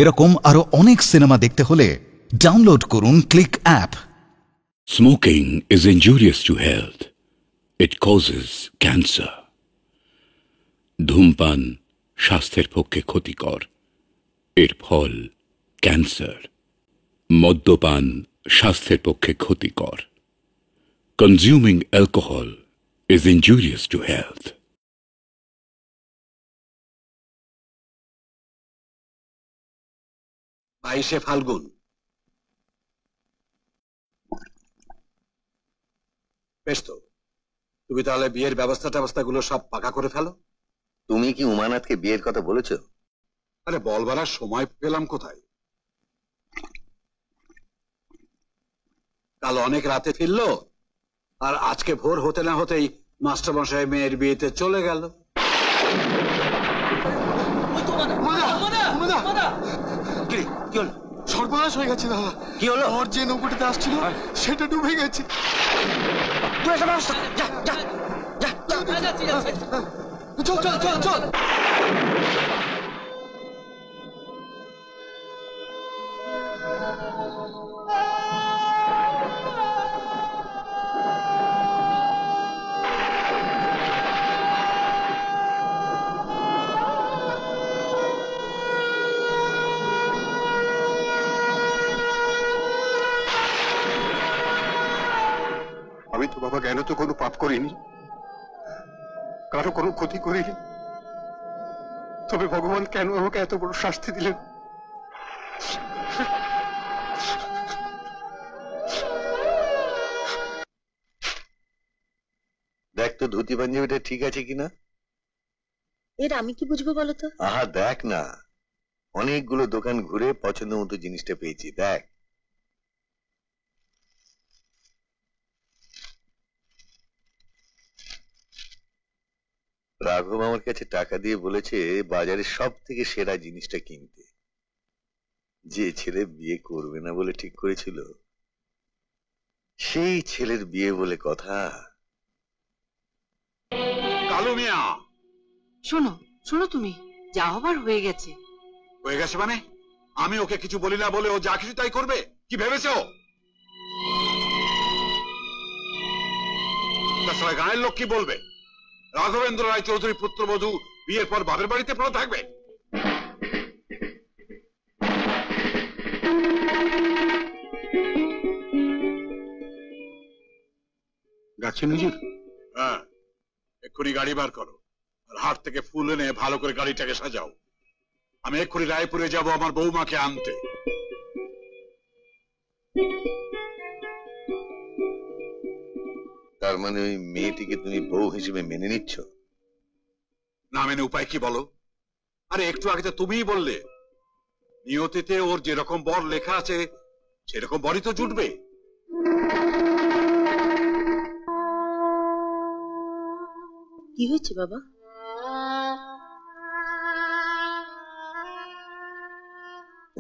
এরকম আরো অনেক সিনেমা দেখতে হলে ডাউনলোড করুন click app. Smoking is injurious to health. It causes cancer. ধূমপান স্বাস্থ্যের পক্ষে ক্ষতিকর, এর ফল ক্যান্সার। মদ্যপান স্বাস্থ্যের পক্ষে ক্ষতিকর। Consuming alcohol is injurious to health. 22শে ফাল্গুন। বেশ তো, তুমি তাহলে বিয়ের ব্যবস্থাগুলো সব পাকা করে ফেলো। তুমি কি উমানাথকে বিয়ের কথা বলেছো? আরে বলবার আর সময় পেলাম কোথায়? কাল অনেক রাতে ফিরলো, আর আজকে ভোর হতে না হতেই মাস্টার মশাই মেয়ের বিয়েতে চলে গেল। সর্বনাশ হয়ে গেছে দাদা। কি হলো? ওর যে নৌকোটাতে আসছিল সেটা ডুবে গেছে। চল চল চল চল। আমি তো বাবা জ্ঞান তো কোনো পাপ করিনি, কারো কোনো ক্ষতি করিনি, তবে ভগবান কেন আমাকে এত বড় শাস্তি দিলেন? দেখ তো ধুতি পাঞ্জাবিটা ঠিক আছে কিনা। এর আমি কি বুঝবো বলো তো? আহা দেখ না, অনেকগুলো দোকান ঘুরে পছন্দ মতো জিনিসটা পেয়েছি, দেখ। রাঘব আমার কাছে টাকা দিয়ে বলেছে বাজারের সব থেকে সেরা জিনিসটা কিনতে। যে ছেলে বিয়ে করবে না বলে ঠিক করেছিল, সেই ছেলের বিয়ে বলে কথা। কালু মিয়া, শোনো শোনো, তুমি যা হবার হয়ে গেছে। হয়ে গেছে মানে? আমি ওকে কিছু বলি না বলে ও যা কিছু তাই করবে? কি ভেবেছো? তাছাড়া গায়ের লোক কি বলবে? রাঘবেন্দ্র রায় চৌধুরী পুত্রবধূ বিয়ের পর বাপের বাড়িতে পড়ে থাকবে? যাচ্ছেন হুজুর? হ্যাঁ, এক্ষুনি গাড়ি বার করো, আর হাট থেকে ফুল এনে ভালো করে গাড়িটাকে সাজাও। আমি এক্ষুনি রায়পুরে যাব আমার বৌমাকে আনতে। তার মানে ওই মেয়েটিকে তুমি বউ হিসেবে মেনে নিচ্ছ? না মেনে উপায় কি বলো? আরে একটু আগে তো তুমিই বললে নিয়তিতে ওর যেরকম বর লেখা আছে সেরকম বরই তো জুটবে। কি হয়েছে বাবা?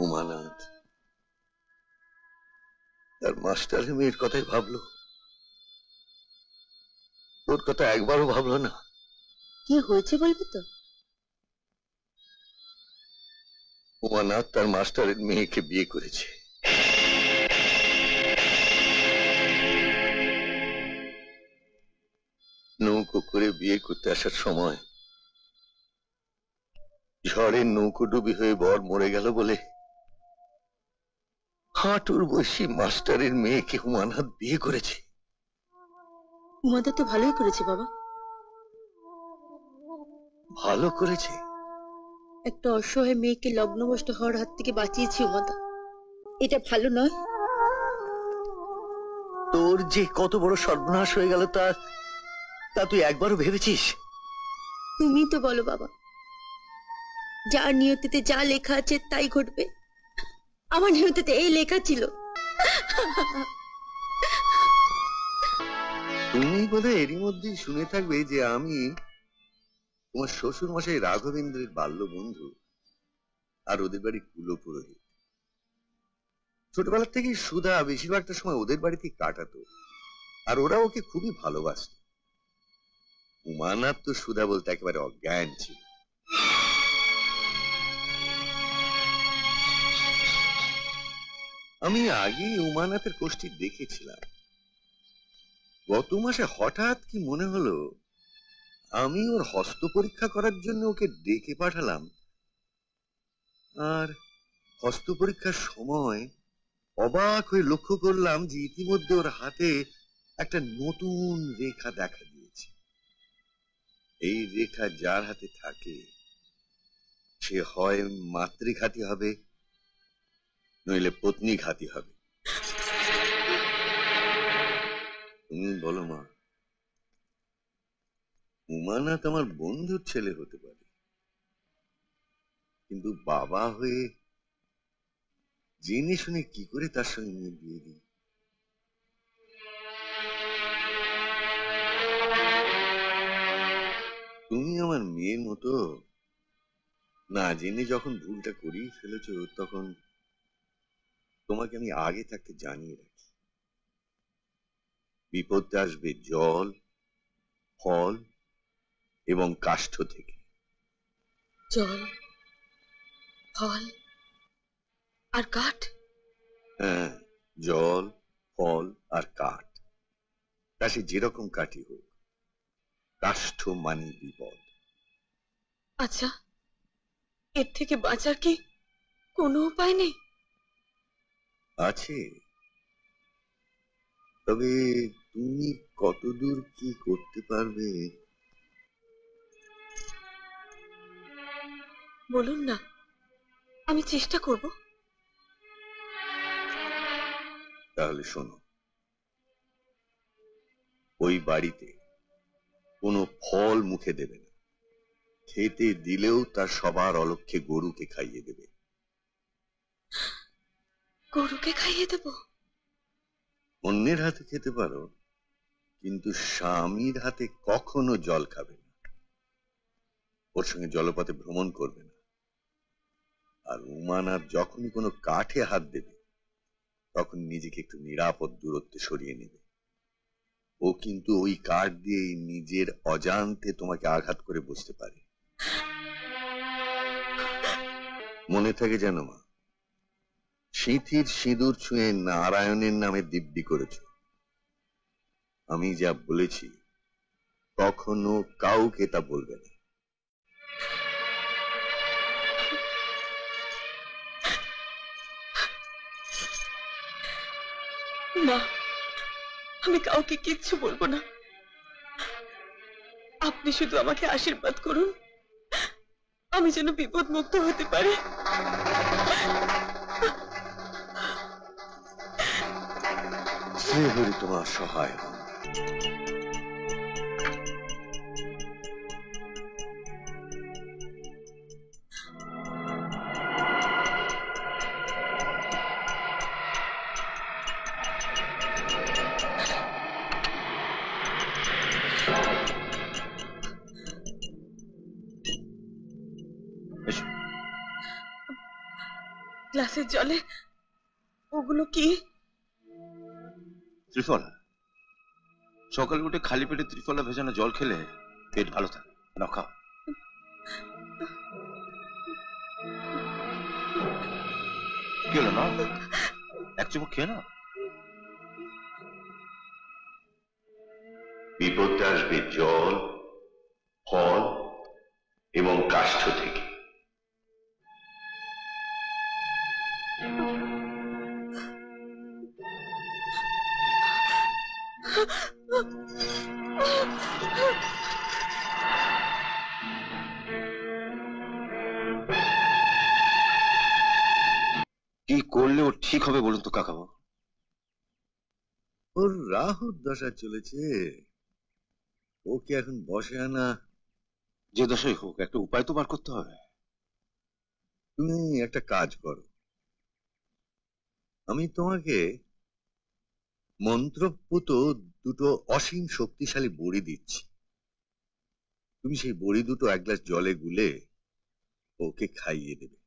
উমানাথ তার মাস্টারের মেয়ের কথাই ভাবলো, তোর কথা একবারও ভাবলো না। কি হয়েছে বলবে তো? উমানাথ তার মাস্টারের মেয়েকে বিয়ে করেছে। নৌকো করে বিয়ে করতে আসার সময় ঝড়ে নৌকো ডুবি হয়ে বর মরে গেল বলে হাঁটুর বয়সী মাস্টারের মেয়েকে উমানাথ বিয়ে করেছে। উমাদা তো ভালোই করেছে বাবা। ভালো করেছে? একটা অসহায় মেয়েকে লগ্নভ্রষ্ট হওয়ার হাত থেকে বাঁচিয়েছি উমাদা, এটা ভালো নয়? তোর যে কত বড় সর্বনাশ হয়ে গেল তা তুই একবারও ভেবেছিস? তুমি তো বলো বাবা, যার নিয়তিতে যা লেখা আছে তাই ঘটবে। আমার নিয়তিতে এই লেখা ছিল। তুমি বোধহয় এরই মধ্যে শুনে থাকবে যে আমি তোমার শ্বশুর মশাই রাঘবেন্দ্রের বাল্য বন্ধু, আর ওদের বাড়ি কুলপুরোহিত। ছোটবেলা থেকেই সুধা বেশিরভাগটা সময় ওদের বাড়িতে কাটাতো, আর ওরা ওকে খুবই ভালোবাসত। উমানাথ তো সুধা বলতে একেবারে অজ্ঞান ছিল। আমি আগেই উমানাথের কোষ্ঠী দেখেছিলাম। গত মাসে হঠাৎ কি মনে হলো আমি ওর হস্ত পরীক্ষা করার জন্য ওকে ডেকে পাঠালাম, আর হস্ত পরীক্ষার সময় অবাক হয়ে লক্ষ্য করলাম যে ইতিমধ্যে ওর হাতে একটা নতুন রেখা দেখা দিয়েছে। এই রেখা যার হাতে থাকে সে হয় মাতৃঘাতী হবে, নইলে পত্নী ঘাতী হবে। তুমি বলো মা, উমানাথ আমার বন্ধুর ছেলে হতে পারে, কিন্তু বাবা হয়ে জেনে শুনে কি করে তার সঙ্গে বিয়ে দিই? তুমি আমার মেয়ের মতো না জেনে যখন ভুলটা করেই ফেলেছ, তখন তোমাকে আমি আগে থাকতে জানিয়ে রাখি, বিপদটা আসবে জল, ফল এবং কাষ্ঠ থেকে। জল, ফল আর কাঠ? হ্যাঁ, জল, ফল আর কাঠ। তা সে যেরকম কাঠই হোক, কাষ্ঠ মানে বিপদ। আচ্ছা, এর থেকে বাঁচার কি কোনো উপায় নেই? আছে, তবে তুমি কতদূর কি করতে পারবে বলুন না, আমি চেষ্টা করব। তাহলে শোনো, ওই বাড়িতে কোনো ফল মুখে দেবে না, খেতে দিলেও তার সবার অলক্ষ্যে গরুকে খাইয়ে দেবে। গরুকে খাইয়ে দেব? অন্যের হাতে খেতে পারো, কিন্তু স্বামীর হাতে কখনো জল খাবে না, ওর সঙ্গে জলপথে ভ্রমণ করবে না। আর উমানাথ যখনই কোনো কাঠে হাত দেবে তখন নিজেকে একটু নিরাপদ দূরত্বে সরিয়ে নেবে। ও কিন্তু ওই কাঠ দিয়ে নিজের অজান্তে তোমাকে আঘাত করে বসতে পারে। মনে থাকে যেন মা, সিঁথির সিঁদুর ছুঁয়ে নারায়ণের নামে দিব্যি করেছ। আমি যা বলেছি কখনো কাউকে তা বলবে না। না, আমি কাউকে কিচ্ছু বলবো না। আপনি শুধু আমাকে আশীর্বাদ করুন, আমি যেন বিপদ মুক্ত হতে পারি। শ্রীহরি তোমার সহায় হন। গ্লাসের জলে ওগুলো কি? ত্রিফলা। সকালে উঠে খালি পেটে ত্রিফলা ভেজানো জল খেলে পেট ভালো থাকে। না খাও। কি হলো না? এক চুমুক খেয়ে না। বিপদটা আসবে জল, ফল এবং কাষ্ঠ থেকে। কি করলে ও ঠিক হবে বলুন তো কাকাবাবু? ওর রাহুর দশা চলেছে, ওকে এখন বসে আনা। যে দশাই হোক, একটা উপায় তো বার করতে হবে। তুমি একটা কাজ করো, আমি তোমাকে মন্ত্রপুত দুটো অসীম শক্তিশালী বড়ি দিচ্ছি। তুমি সেই বড়ি দুটো এক গ্লাস জলে গুলে ওকে খাইয়ে দেবে।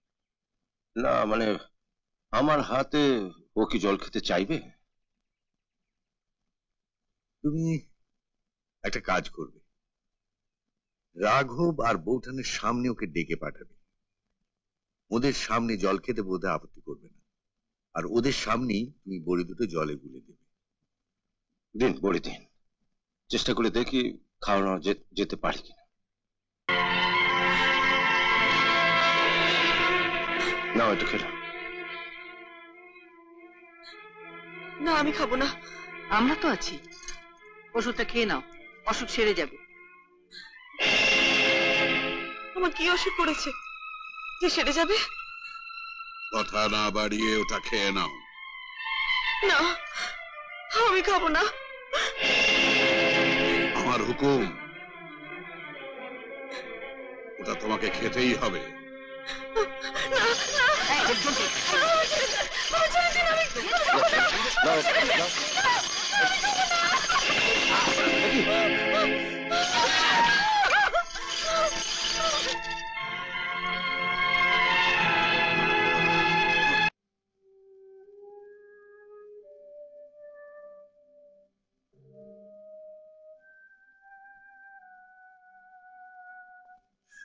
না মানে আমার হাতে ও কি জল খেতে চাইবে? তুমি একটা কাজ করবে, রাঘব আর বৌঠানের সামনে ওকে ডেকে পাঠাবে। ওদের সামনে জল খেতে বোধহয় আপত্তি করবে না। আর ওদের সামনেই তুমি বড়ি দুটো জলে গুলে দেবে। দিন বড়ি দিন, চেষ্টা করে দেখি খাওয়ানো যেতে পারি কিনা। নাও একটু খেলাম। না আমি খাবো না। আমরা তো আছি, ওষুধটা খেয়ে নাও, অসুখ সেরে যাবে। আমার কি অসুখ করেছে যে সেরে যাবে? কথা না বাড়িয়ে ওটা খেয়ে নাও। না আমি খাবো না। আমার হুকুম, ওটা তোমাকে খেতেই হবে।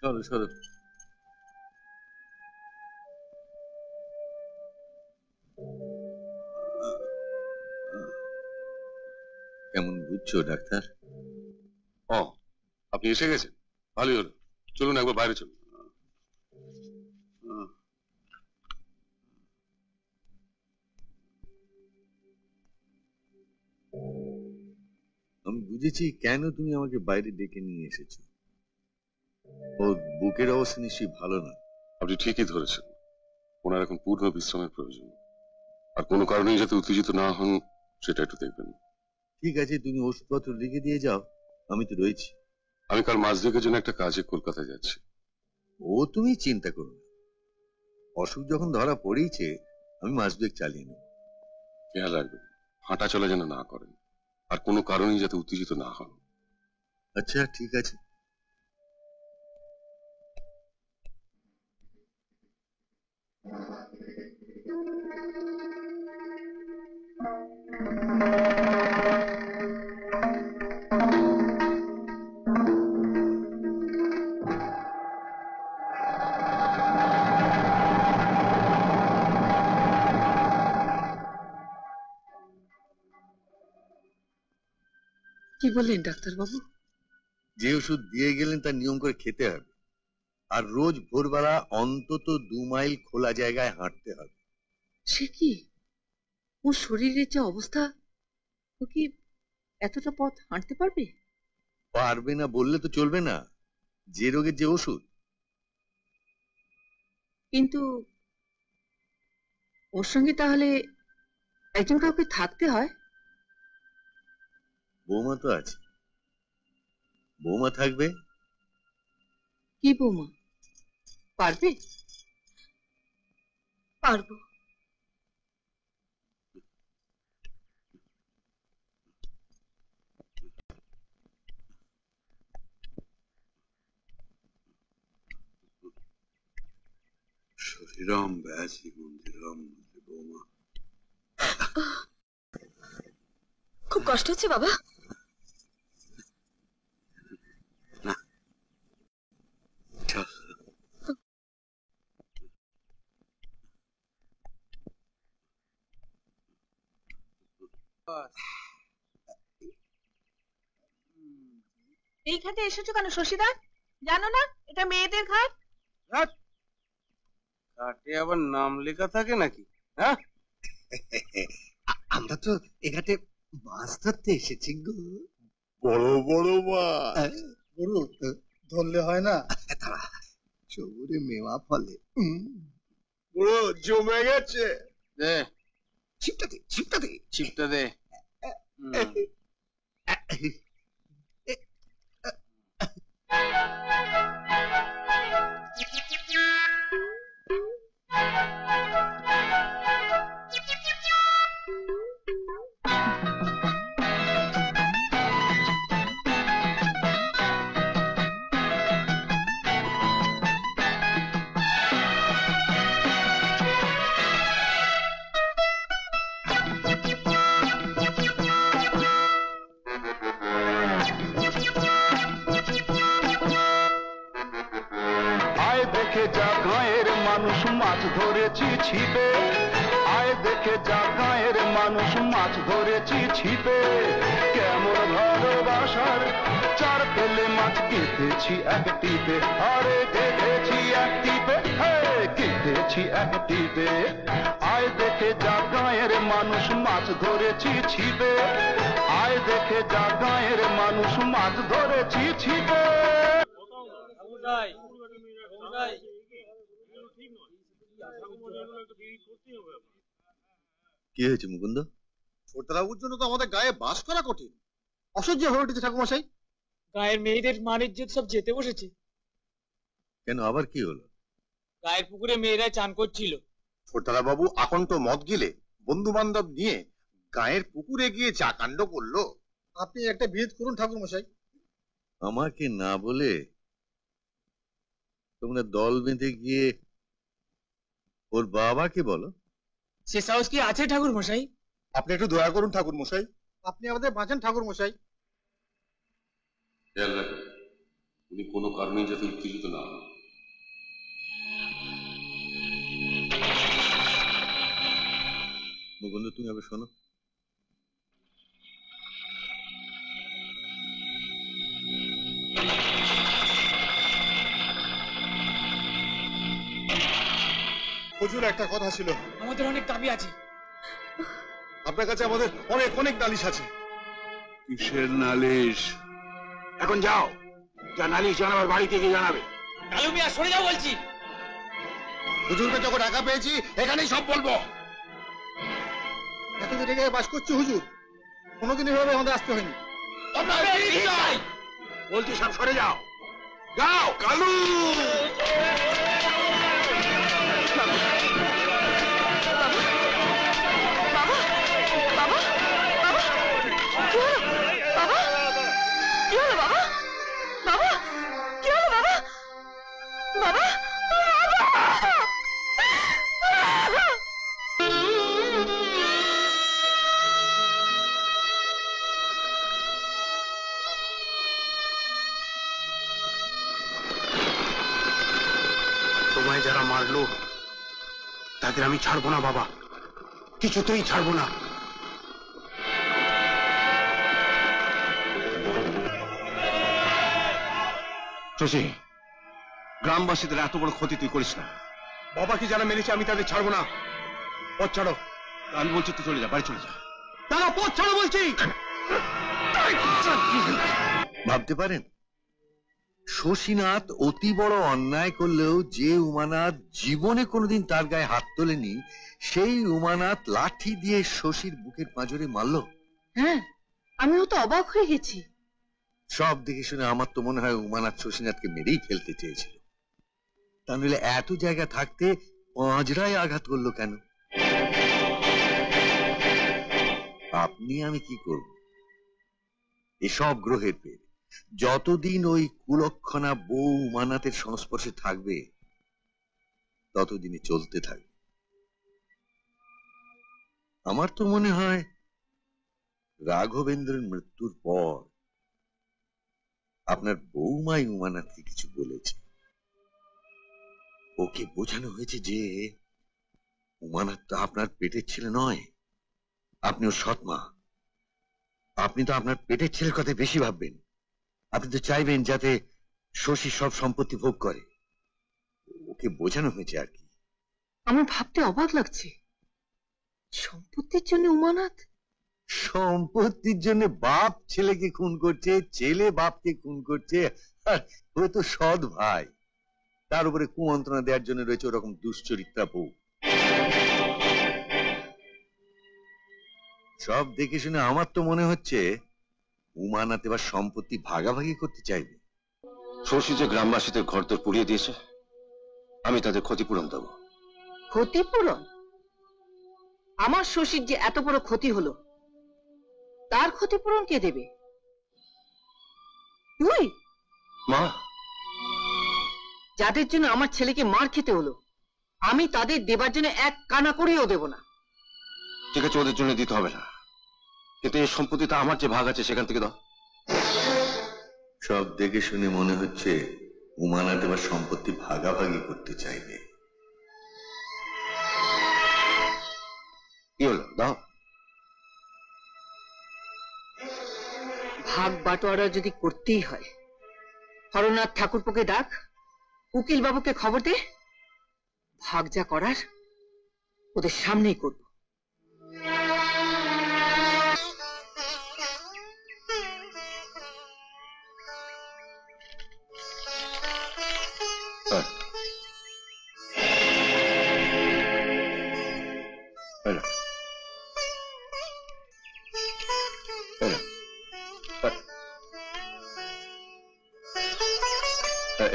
সরো সরো। কেমন বুঝছো ডাক্তার? ও, আপনি এসে গেছেন, ভালোই হলো। চলুন একবার বাইরে চলুন। আমি বুঝেছি কেন তুমি আমাকে বাইরে ডেকে নিয়ে এসেছো। ওর বুকের অবস্থা নিশ্চয়ই ভালো না। আপনি ঠিকই ধরেছেন, ওনার এখন পূর্ণ বিশ্রামের প্রয়োজন, আর কোনো কারণেই যাতে উত্তেজিত না হন সেটা একটু দেখবেন। ঠিক আছে, তুমি ওষুধপত্র লিখে দিয়ে যাও, আমি তো রয়েছি। আমি কাল মাঝদিকের জন্য একটা কাজে কলকাতায় যাচ্ছি। ও তুমি চিন্তা করো না, অসুখ যখন ধরা পড়েইছে আমি মাস দুয়েক চালিয়ে নেব। খেয়াল রাখবেন হাঁটা চলা যেন না করেন, আর কোনো কারণেই যাতে উত্তেজিত না হন। আচ্ছা ঠিক আছে। কি বললেন ডাক্তারবাবু? যে ওষুধ দিয়ে গেলেন তার নিয়ম করে খেতে হবে, আর রোজ ভোরবেলা অন্তত 2 মাইল খোলা জায়গায় হাঁটতে হবে। সে কি, ওর শরীরের যে অবস্থা, ও কি এতটা পথ হাঁটতে পারবে? পারবে না বললে তো চলবে না, যে রোগের যে ওষুধ। কিন্তু ওর সঙ্গে তাহলে একজন কাউকে থাকতে হয়। বৌমা তো আছে, বৌমা থাকবে। কি বৌমা, পারবে? পারবো। শরীরম ব্যাসি মন্দিরম বৌমা। খুব কষ্ট হচ্ছে বাবা? না, এই ঘাটে এসেছো কেন শশীদা? জানো না এটা মেয়েদের ঘাট? ঘাটে আবার নাম লেখা থাকে নাকি? হ্যাঁ, আমরা তো এ ঘাটে মাছ ধরতে এসেছি গো। বড় বড় মাছ বড় ধরলে হয় না, সবুরে মেওয়া ফলে। পুরো জমে গেছে। দে ছিপটা দে, ছিপটা দে, ছিপটা দে। দেখে যা গাঁয়ের মানুষ মাছ ধরেছি ছিপে, আয় দেখে যা গায়ের মানুষ মাছ ধরেছি ছিপে, কেমন ভালোবাসার চার পেলে মাছ কেটেছি এক টিপে, আরে কেটেছি এক টিপে, কেটেছি এক টিপে। আয় দেখে যা গায়ের মানুষ মাছ ধরেছি ছিপে, আয় দেখে যা গায়ের মানুষ মাছ ধরেছি ছিপে। কি হয়েছে মুকুন্দ? ছোটবাবুর জন্য তো আমাদের গায়ে বাস করা কঠিন, অসহ্য হয়ে উঠেছে ঠাকুরমশাই। গায়ের মেয়েদের মান ইজ্জত সব যেতে বসেছে। কেন, আবার কি হলো? গায়ের পুকুরে মেয়েরা চান করছিল। ছোটবাবু আকণ্ঠ মদ গিলে বন্ধু বান্ধব নিয়ে গায়ের পুকুরে গিয়ে যা কাণ্ড করলো। আপনি একটা বিহিত করুন ঠাকুরমশাই। আমাকে না বলে তোমরা দল বেঁধে গিয়ে ওর বাবাকে বলো। সে সাহস কি আছে ঠাকুর মশাই? আপনি একটু দয়া করুন ঠাকুর মশাই, আপনি আমাদের বাঁচান ঠাকুর মশাই। খেয়াল রাখবেন উনি কোনো কারণে যাতে উত্তেজিত না হন। মুকুন্দ, তুমি আগে শোনো। হুজুর, একটা কথা ছিল। আমাদের অনেক দাবি আছে। আপনার কাছে আমাদের অনেক অনেক নালিশ আছে। কিসের নালিশ? এখন যাও, যা নালিশ জানাবার বাড়িতে গিয়ে জানাবে। কালু মিয়া সরে যাও বলছি। হুজুরকে যখন একা পেয়েছি এখানেই সব বলবো। এতদিন রেগে বাস করছি হুজুর, কোনোদিন এভাবে আমাদের আসতে হয়নি। বলছি সব সরে যাও, যাও কালু। তোমায় যারা মারলো তাদের আমি ছাড়বো না বাবা, কিছুতেই ছাড়বো না। শশী, গ্রামবাসীদের এত বড় ক্ষতি তুই করিস না। বাবাকে যারা মেরেছে আমি তাদের ছাড়বো না। পথ ছাড়ো। আমি বলছি তুই চলে যা, বাড়ি চলে যা। তারা পথ ছাড়ো বলছি। ভাবতে পারেন শশীনাথ অতি বড় অন্যায় করলেও যে উমানাথ জীবনে কোনোদিন তার গায়ে হাত তোলেনি, সেই উমানাথ লাঠি দিয়ে শশীর বুকের পাঁজরে মারল। হ্যাঁ, আমিও তো অবাক হয়ে গেছি। সব দেখে শুনে আমার তো মনে হয় উমানাথ শশীনাথকে মেরেই ফেলতে চেয়েছিল। তা নইলে এত জায়গা থাকতে পাঁজরায় আঘাত করলো কেন? আপনি আমি কি করব? এসব গ্রহের পেট যতদিন ওই কুলক্ষণা বউ উমানাথের সংস্পর্শে থাকবে ততদিনে চলতে থাকবে। আমার তো মনে হয় রাঘবেন্দ্রের মৃত্যুর পর আপনার বৌমাই উমানাথকে কিছু বলেছে। ওকে বোঝানো হয়েছে যে উমানাথ তো আপনার পেটের ছেলে নয়, আপনি ওর সৎমা। আপনি তো আপনার পেটের ছেলের কথা বেশি ভাববেন। আপনি তো চাইবেন যাতে শশী সব সম্পত্তি ভোগ করে। ওকে বোঝানো হয়েছে আর কি। আমার ভাবতে অবাক লাগছে, সম্পত্তির জন্য উমানাথ? সম্পত্তির জন্য বাপ ছেলেকে খুন করছে, ছেলে বাপকে খুন করছে, আর ও তো সৎ ভাই। তার উপরে কুমন্ত্রণা দেওয়ার জন্য রয়েছে ওরকম দুশ্চরিত্রা বউ। সব দেখে শুনে আমার তো মনে হচ্ছে উমানাথ এবার সম্পত্তি ভাগাভাগি করতে চাইবে। শশী যে গ্রামবাসীদের ঘরদোর পুড়িয়ে দিয়েছে, আমি তাদের ক্ষতিপূরণ দেব। ক্ষতিপূরণ? আমার শশীর যে এত বড় ক্ষতি হলো, তার ক্ষতিপূরণ কে দেবে? তুই? মা, যাদের জন্য আমার ছেলেকে মার খেতে হলো, আমি তাদের দেবার জন্য এক কানা করেও দেব না। ঠিক আছে, ওদের জন্য দিতে হবে না, কিন্তু এই সম্পত্তিটা আমার যে ভাগ আছে সেখান থেকে দাও। সব দেখে শুনে মনে হচ্ছে উমানাথ এবার সম্পত্তি ভাগাভাগি করতে চাইবে। কি হলো দাও। ভাগ বাটোয়ারা যদি করতেই হয়, হরনাথ ঠাকুরপোকে ডাক, উকিল বাবুকে খবর দে, ভাগ যা করার ওদের সামনেই করব।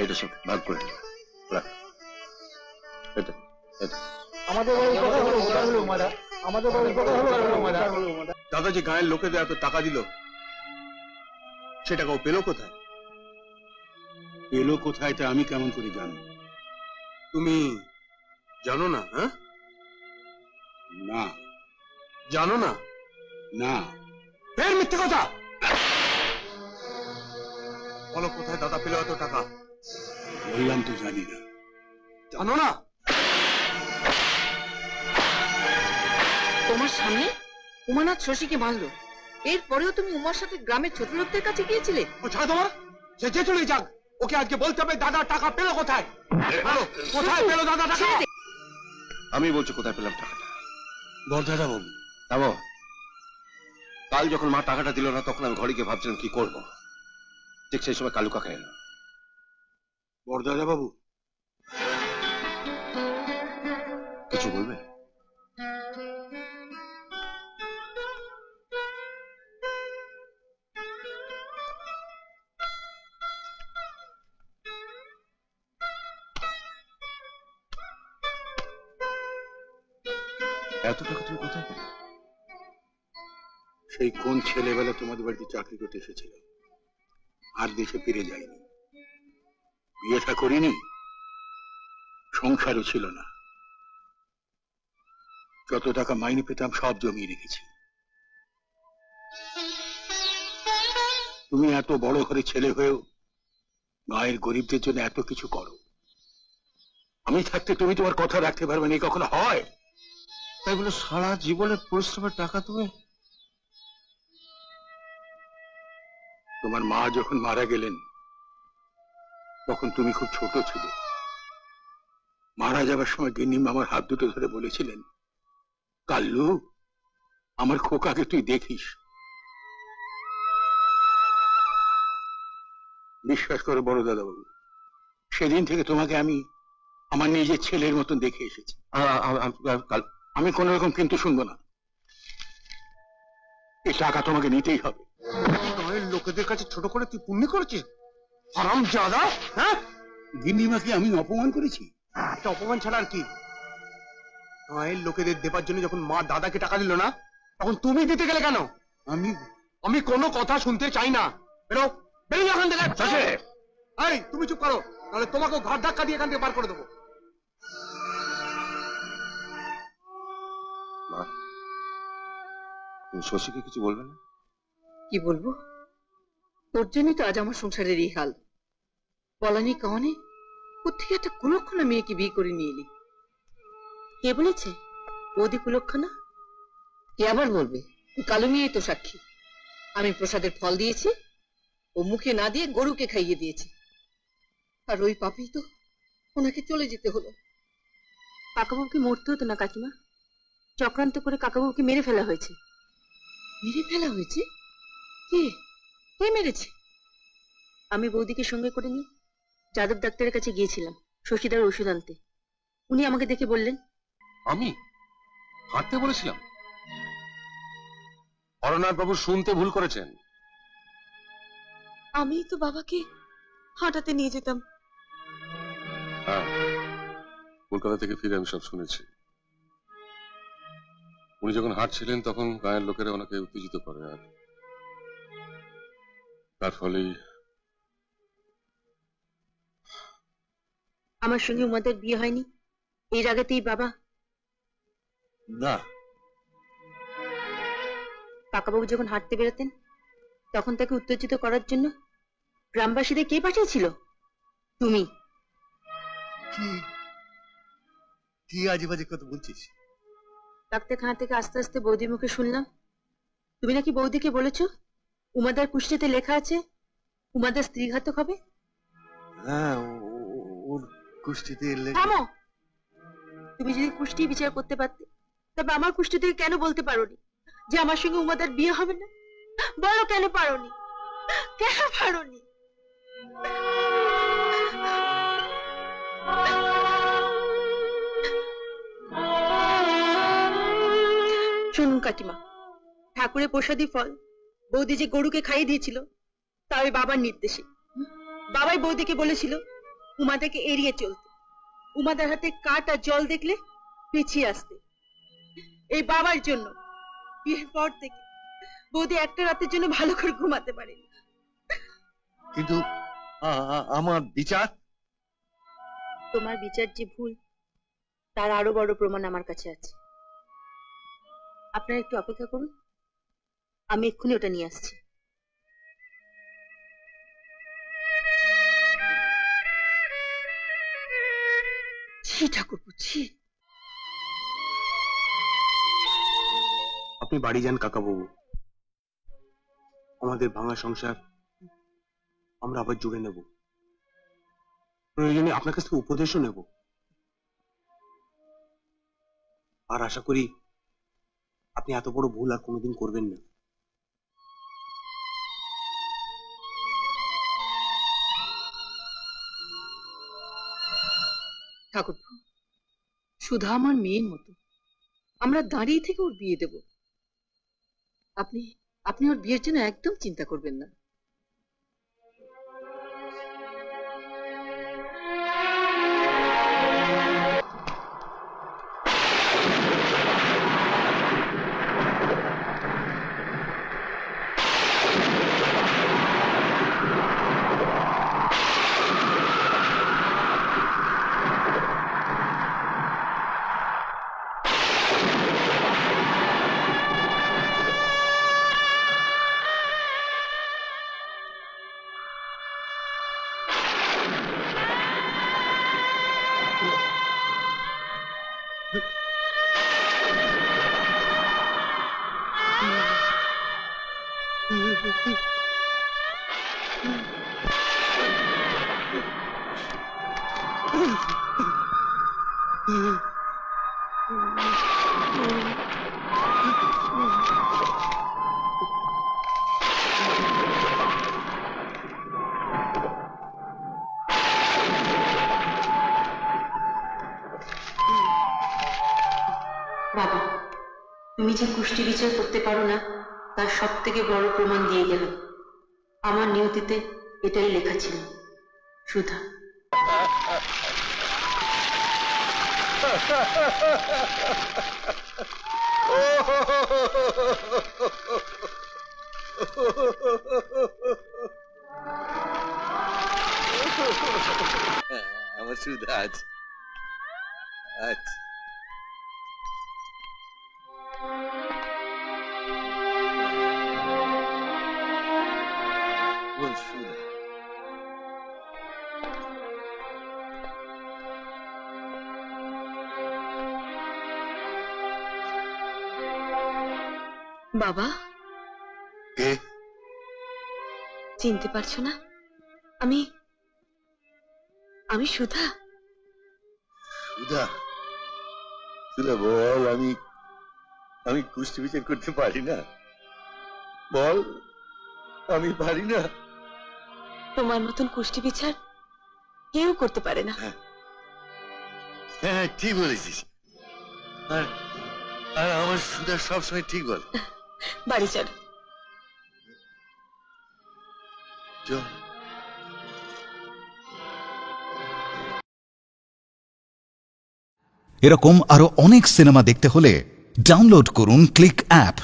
এটা সব ভাগ করে নিলাম। দাদা যে গায়ের লোকেদের এত টাকা দিল, সেটাকে ও পেলো কোথায়? পেলো কোথায় তা আমি কেমন করে জানবো? তুমি জানো না? হ্যাঁ, না। জানো না? না। ফের মিথ্যে কথা বলো, কোথায় দাদা পেলো এত টাকা? বললাম তো জানি না। জানো না? তোমার সামনে উমানাথ শশীকে মারলো, এরপরেও তুমি উমার সাথে গ্রামের ছোট লোকদের কাছে গিয়েছিলে? ও ছাড় তোমার, সে যে চলে যাক, ওকে আজকে বলতে হবে দাদা টাকা পেলো কোথায়। বলো, কোথায় পেলো দাদা টাকা? আমি বলছি কোথায় পেলাম টাকাটা। বরদাদা বাবু, যাবো। কাল যখন মা টাকাটা দিল না, তখন আমি ঘরে গিয়ে ভাবছিলাম কি করবো। ঠিক সেই সময় কালু কাকা এলো। বরদাদা বাবু কিছু বলবে? এত টাকা তুমি কোথায় পেলে? সেই কোন ছেলেবেলা তোমাদের বাড়িতে চাকরি করতে এসেছিল, আর দেশে ফিরে যায়নি। বিয়েটা করিনি, সংসারও ছিল না। যত টাকা মাইনে পেতাম সব জমিয়ে রেখেছি। তুমি এত বড় ঘরে ছেলে হয়েও গায়ের গরিবদের জন্য এত কিছু করো। আমি থাকতে তুমি তোমার কথা রাখতে পারবে না, কখনো হয়? তাই বলে সারা জীবনের পরিশ্রমের টাকা তুমি? তোমার মা যখন মারা গেলেন তখন তুমি খুব ছোট ছিলে। মারা যাবার সময় গিন্নিমা আমার হাত দুটো ধরে বলেছিলেন, কাল্লু, আমার খোকাকে তুই দেখিস। বিশ্বাস করো বড় দাদা বাবু, সেদিন থেকে তোমাকে আমি আমার নিজের ছেলের মতন দেখে এসেছি। আমি কোন রকম কিন্তু শুনবো না। এই টাকা তোমাকে নিতেই হবে। লোকেদের কাছে ছোট করে তুই পুণ্য করেছিস, হারাম জাদা। হ্যাঁ, গিন্নিমাকে আমি অপমান করেছি? এটা অপমান ছাড়া আর কি? গায়ের লোকেদের দেবার জন্য যখন মা দাদাকে টাকা দিল না, তখন তুমি দিতে গেলে কেন? আমি কোনো কথা শুনতে চাই না। বেরো, বেরিয়ে এখান থেকে। এই তুমি চুপ করো, তাহলে তোমাকে ঘর ধাক্কা দিয়ে এখান থেকে বার করে দেবো। মা, তুমি শশীকে কিছু বলবে না? কি বলবো? তোর জন্যই তো আজ আমার সংসারের এই হাল। বলানি কাহনে কোথেকে একটা কুলক্ষণা মেয়েকে বিয়ে করে নিয়ে এলি। কে বলেছে বৌদি কুলক্ষণা? কে আবার বলবে? কালু মেয়ে তো সাক্ষী। আমি প্রসাদের ফল দিয়েছি, ও মুখে না দিয়ে গরুকে খাইয়ে দিয়েছে। আর ওই পাপেই তো ওনাকে চলে যেতে হলো। কাকাবাবুকে মরতে হতো না কাকিমা, চক্রান্ত করে কাকাবাবুকে মেরে ফেলা হয়েছে। মেরে ফেলা হয়েছে? কে কে মেরেছে? আমি বৌদিকে সঙ্গে করে নিয়ে যাদব ডাক্তারের কাছে গিয়েছিলাম শশীদার ওষুধ আনতে। উনি আমাকে দেখে বললেন, আমি হাঁটতে বলেছিলাম? হরনাথ বাবু শুনতে ভুল করেছেন। আমি তো বাবাকে হাঁটাতে নিয়ে যেতাম। হ্যাঁ, কলকাতা থেকে ফিরে আমি সব শুনেছি। উনি যখন হাঁটছিলেন তখন গায়ের লোকেরা ওনাকে উত্তেজিত করে, আর তার ফলেই আমার সঙ্গে উমাদের বিয়ে হয়নি এর আগেতেই বাবা? না, কাকাবাবু যখন হাঁটতে বেরোতেন তখন তাকে উত্তেজিত করার জন্য গ্রামবাসীদের কে পাঠিয়েছিল? তুমি। কি আজে বাজে কথা বলছিস? ডাক্তারখানা থেকে আস্তে আস্তে বৌদির মুখে শুনলাম তুমি নাকি বৌদিকে বলেছো উমাদার কুষ্টিতে লেখা আছে উমাদার স্ত্রীঘাতক হবে। হ্যাঁ, ওর কুষ্টিতে থামো, তুমি যদি কুষ্টি বিচার করতে পারতে তবে আমার কুষ্টি থেকে কেন বলতে পারোনি যে আমার সঙ্গে উমাদার বিয়ে হবে না? বলো কেন পারোনি, কেন পারোনি? শুনুন কাকিমা, ঠাকুরের প্রসাদী ফল বৌদি যে গরুকে খাইয়ে দিয়েছিল তা ওই বাবার নির্দেশে। বাবাই বৌদিকে বলেছিল উমাদাকে এড়িয়ে চলতে, উমাদার হাতে কাঠ আর জল দেখলে পিছিয়ে আসতে। এই বাবার জন্য বিয়ের পর থেকে বৌদি একটা রাতের জন্য ভালো করে ঘুমাতে পারেনি। কিন্তু আমার বিচার, তোমার বিচার যে ভুল তার আরো বড় প্রমাণ আমার কাছে আছে। আপনারা একটু অপেক্ষা করুন, আমি এক্ষুনি ওটা নিয়ে আসছি। ছি ঠাকুরপো, ছি। আপনি বাড়ি যান কাকাবাবু, আমাদের ভাঙা সংসার আমরা আবার জুড়ে নেব। প্রয়োজনে আপনার কাছ থেকে উপদেশও নেব। আর আশা করি আপনি এত বড় ভুল আর কোনোদিন করবেন না। ঠাকুরপো, সুধা আমার মেয়ের মতো, আমরা দাঁড়িয়ে থেকে ওর বিয়ে দেব। আপনি আপনি ওর বিয়ের জন্য একদম চিন্তা করবেন না। বাবা, তুমি যে কুষ্টি বিচার করতে পারো না তার সব থেকে বড় প্রমাণ দিয়ে গেলাম। আমার নিয়তিতে এটাই লেখা ছিল, সুধা। আমার সুধা আছে, আচ্ছা। বাবা, কে? চিনতে পারছো না? আমি আমি সুধা। সুধা, সুধা বল, আমি কুষ্টি বিচার করতে পারি না। বল, আমি পারি না। তোমার মতন কুষ্টি বিচার কেউ করতে পারে না। হ্যাঁ, ঠিক বলেছিস। আর আমার সুধা সবসময় ঠিক বল। বাড়ি চল। চল। এরকম আরো অনেক সিনেমা দেখতে হলে ডাউনলোড করুন ক্লিক অ্যাপ।